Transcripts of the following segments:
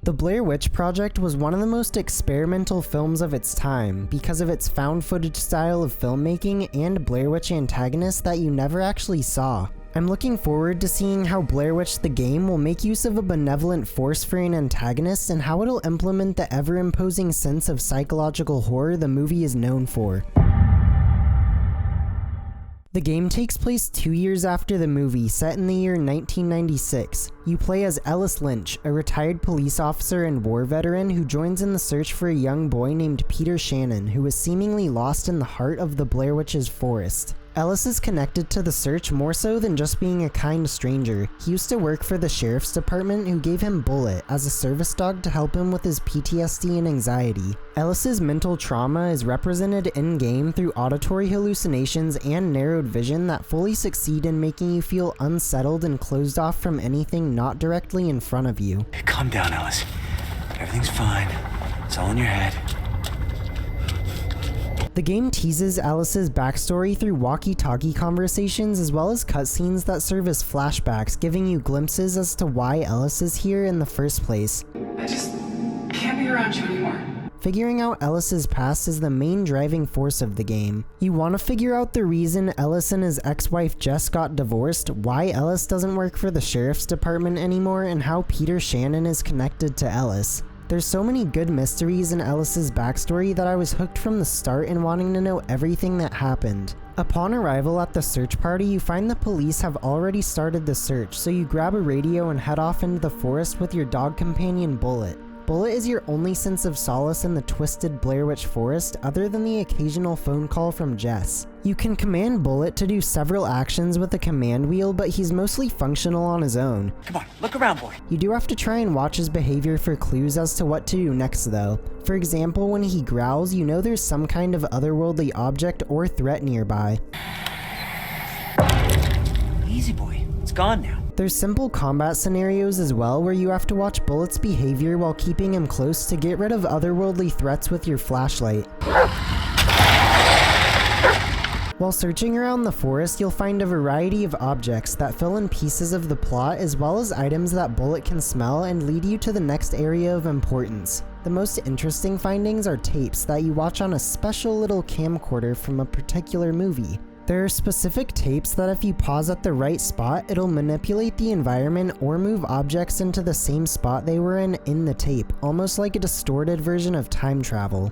The Blair Witch Project was one of the most experimental films of its time because of its found footage style of filmmaking and Blair Witch antagonists that you never actually saw. I'm looking forward to seeing how Blair Witch the game will make use of a benevolent force for an antagonist and how it'll implement the ever-imposing sense of psychological horror the movie is known for. The game takes place 2 years after the movie, set in the year 1996. You play as Ellis Lynch, a retired police officer and war veteran who joins in the search for a young boy named Peter Shannon, who is seemingly lost in the heart of the Blair Witch's forest. Ellis is connected to the search more so than just being a kind stranger. He used to work for the sheriff's department who gave him Bullet as a service dog to help him with his PTSD and anxiety. Ellis's mental trauma is represented in-game through auditory hallucinations and narrowed vision that fully succeed in making you feel unsettled and closed off from anything not directly in front of you. Hey, calm down, Ellis. Everything's fine. It's all in your head. The game teases Alice's backstory through walkie-talkie conversations as well as cutscenes that serve as flashbacks, giving you glimpses as to why Alice is here in the first place. I just can't be around you anymore. Figuring out Ellis's past is the main driving force of the game. You want to figure out the reason Ellis and his ex-wife Jess got divorced, why Ellis doesn't work for the sheriff's department anymore, and how Peter Shannon is connected to Ellis. There's so many good mysteries in Ellis's backstory that I was hooked from the start and wanting to know everything that happened. Upon arrival at the search party, you find the police have already started the search, so you grab a radio and head off into the forest with your dog companion Bullet. Bullet is your only sense of solace in the twisted Blair Witch forest other than the occasional phone call from Jess. You can command Bullet to do several actions with the command wheel, but he's mostly functional on his own. Come on, look around, boy. You do have to try and watch his behavior for clues as to what to do next though. For example, when he growls, you know there's some kind of otherworldly object or threat nearby. Easy, boy. It's gone now. There's simple combat scenarios as well where you have to watch Bullet's behavior while keeping him close to get rid of otherworldly threats with your flashlight. While searching around the forest, you'll find a variety of objects that fill in pieces of the plot as well as items that Bullet can smell and lead you to the next area of importance. The most interesting findings are tapes that you watch on a special little camcorder from a particular movie. There are specific tapes that if you pause at the right spot, it'll manipulate the environment or move objects into the same spot they were in the tape, almost like a distorted version of time travel.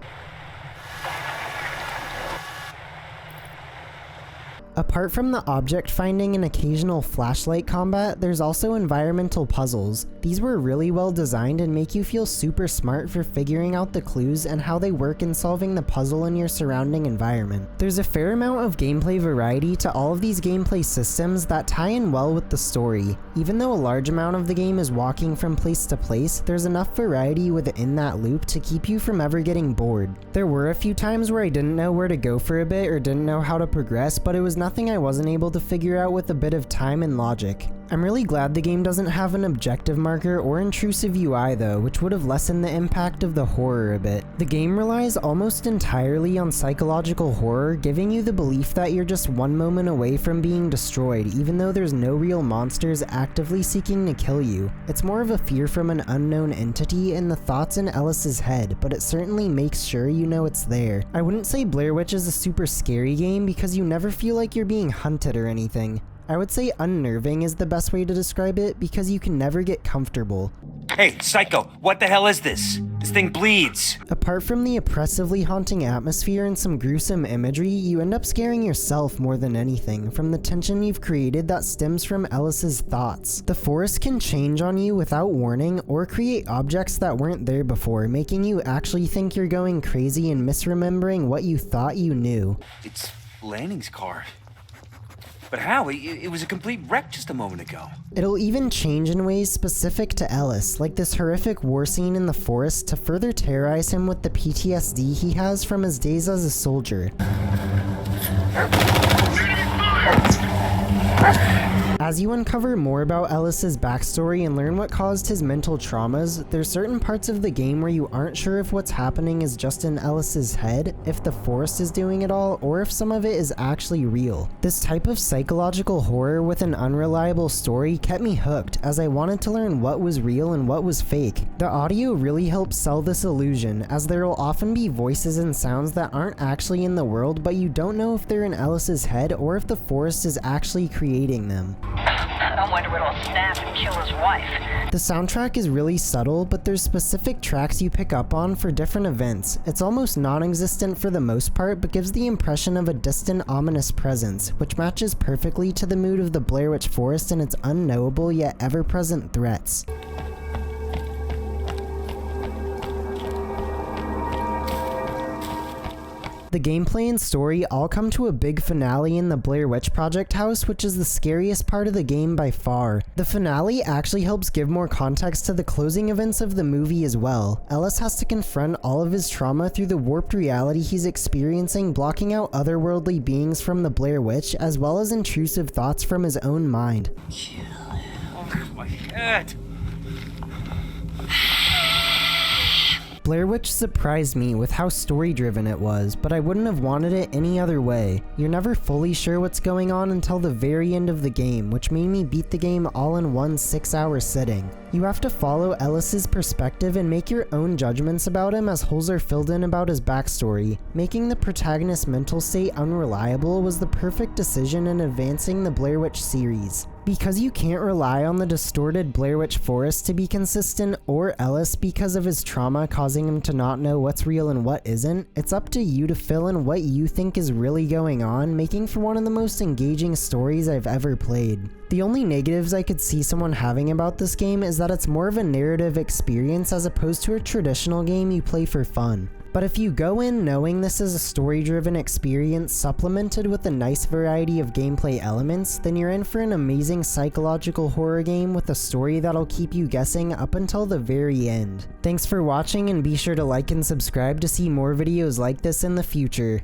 Apart from the object finding and occasional flashlight combat, there's also environmental puzzles. These were really well designed and make you feel super smart for figuring out the clues and how they work in solving the puzzle in your surrounding environment. There's a fair amount of gameplay variety to all of these gameplay systems that tie in well with the story. Even though a large amount of the game is walking from place to place, there's enough variety within that loop to keep you from ever getting bored. There were a few times where I didn't know where to go for a bit or didn't know how to progress, but it was nothing I wasn't able to figure out with a bit of time and logic. I'm really glad the game doesn't have an objective marker or intrusive UI though, which would have lessened the impact of the horror a bit. The game relies almost entirely on psychological horror, giving you the belief that you're just one moment away from being destroyed, even though there's no real monsters actively seeking to kill you. It's more of a fear from an unknown entity and the thoughts in Ellis's head, but it certainly makes sure you know it's there. I wouldn't say Blair Witch is a super scary game because you never feel like you're being hunted or anything. I would say unnerving is the best way to describe it because you can never get comfortable. Hey, Psycho, what the hell is this? This thing bleeds. Apart from the oppressively haunting atmosphere and some gruesome imagery, you end up scaring yourself more than anything from the tension you've created that stems from Ellis's thoughts. The forest can change on you without warning or create objects that weren't there before, making you actually think you're going crazy and misremembering what you thought you knew. It's Lanning's car. But how? It was a complete wreck just a moment ago. It'll even change in ways specific to Ellis, like this horrific war scene in the forest to further terrorize him with the PTSD he has from his days as a soldier. As you uncover more about Ellis's backstory and learn what caused his mental traumas, there's certain parts of the game where you aren't sure if what's happening is just in Ellis's head, if the forest is doing it all, or if some of it is actually real. This type of psychological horror with an unreliable story kept me hooked, as I wanted to learn what was real and what was fake. The audio really helps sell this illusion, as there will often be voices and sounds that aren't actually in the world, but you don't know if they're in Ellis's head or if the forest is actually creating them. I wonder it'll snap and kill his wife. The soundtrack is really subtle, but there's specific tracks you pick up on for different events. It's almost non-existent for the most part, but gives the impression of a distant, ominous presence, which matches perfectly to the mood of the Blair Witch Forest and its unknowable yet ever-present threats. The gameplay and story all come to a big finale in the Blair Witch Project house, which is the scariest part of the game by far. The finale actually helps give more context to the closing events of the movie as well. Ellis has to confront all of his trauma through the warped reality he's experiencing, blocking out otherworldly beings from the Blair Witch, as well as intrusive thoughts from his own mind. Oh, my head. Blair Witch surprised me with how story-driven it was, but I wouldn't have wanted it any other way. You're never fully sure what's going on until the very end of the game, which made me beat the game all in one 6-hour sitting. You have to follow Ellis's perspective and make your own judgments about him as holes are filled in about his backstory. Making the protagonist's mental state unreliable was the perfect decision in advancing the Blair Witch series. Because you can't rely on the distorted Blair Witch Forest to be consistent, or Ellis because of his trauma causing him to not know what's real and what isn't, it's up to you to fill in what you think is really going on, making for one of the most engaging stories I've ever played. The only negatives I could see someone having about this game is that it's more of a narrative experience as opposed to a traditional game you play for fun. But if you go in knowing this is a story-driven experience supplemented with a nice variety of gameplay elements, then you're in for an amazing psychological horror game with a story that'll keep you guessing up until the very end. Thanks for watching, and be sure to like and subscribe to see more videos like this in the future.